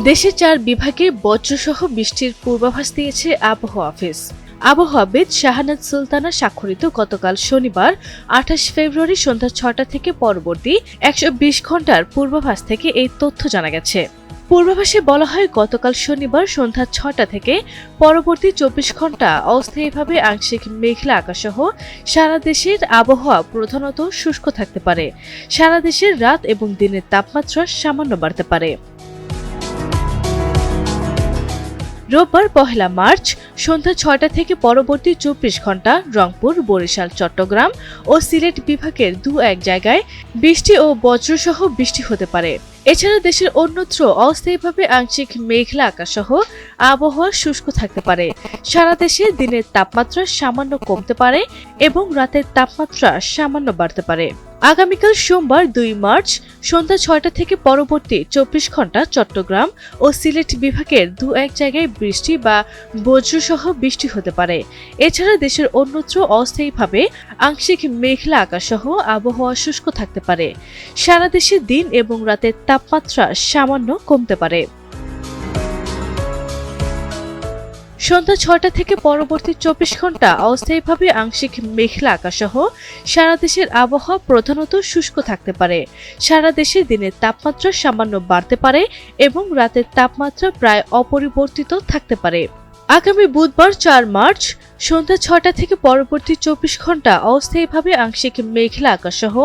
দেশের 4 বিভাগে বজ্রসহ বৃষ্টির পূর্বাভাস দিয়েছে আবহাওয়া অফিস। আবহাওয়াবিদ শাহানাজ সুলতানা স্বাক্ষরিত গতকাল শনিবার 28 ফেব্রুয়ারি সন্ধ্যা 6টা থেকে পরবর্তী 120 ঘন্টার পূর্বাভাস থেকে এই তথ্য জানা গেছে। পূর্বাভাসে বলা হয়, গতকাল শনিবার সন্ধ্যা 6টা থেকে পরবর্তী 24 ঘন্টা অস্থায়ীভাবে আংশিক মেঘলা আকাশসহ সারা দেশের আবহাওয়া প্রধানত শুষ্ক থাকতে পারে। সারা দেশের রাত এবং দিনের তাপমাত্রা সামান্য বাড়তে পারে। রোববার 1 মার্চ সন্ধ্যা 6টা থেকে পরবর্তী 24 ঘন্টা রংপুর, বরিশাল, চট্টগ্রাম ও সিলেট বিভাগের 2-1 জায়গায় বৃষ্টি ও বজ্রসহ বৃষ্টি হতে পারে। এছাড়া দেশের অন্যত্র অস্থায়ীভাবে আংশিক মেঘলা আকাশসহ আবহাওয়া শুষ্ক থাকতে পারে। সারা দেশে দিনের তাপমাত্রা সামান্য কমতে পারে এবং রাতের তাপমাত্রা সামান্য বাড়তে পারে। আগামীকাল সোমবার 2 মার্চ সন্ধ্যা 6টা থেকে পরবর্তী 24 ঘন্টা চট্টগ্রাম ও সিলেট বিভাগের 2-1 জায়গায় বৃষ্টি বা বজ্রসহ বৃষ্টি হতে পারে। এছাড়া দেশের অন্যত্র অস্থায়ীভাবে আংশিক মেঘলা আকাশসহ আবহাওয়া শুষ্ক থাকতে পারে। সারা দেশে দিন এবং রাতের তাপমাত্রা সামান্য কমতে পারে। সন্ধ্যা 6টা থেকে পরবর্তী 24 ঘন্টা অস্থায়ীভাবে আংশিক মেঘলা আকাশসহ সারা দেশের আবহাওয়া প্রধানত শুষ্ক থাকতে পারে। সারা দেশে দিনের তাপমাত্রা সামান্য বাড়তে পারে এবং রাতের তাপমাত্রা প্রায় অপরিবর্তিত থাকতে পারে। আগামী বুধবার 4 মার্চ সন্ধ্যা 6টা থেকে পরবর্তী 24 ঘন্টা অস্থায়ীভাবে আংশিক মেঘলা আকাশসহ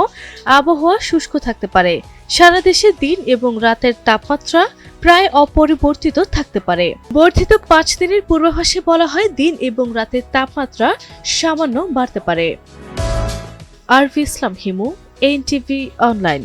আবহাওয়া শুষ্ক থাকতে পারে। সারা দেশে দিন এবং রাতের তাপমাত্রা প্রায় অপরিবর্তিত থাকতে পারে। বর্ধিত 5 দিনের পূর্বাভাসে বলা হয়, দিন এবং রাতের তাপমাত্রা সামান্য বাড়তে পারে। আরভি ইসলাম হিমু, এনটিভি অনলাইন।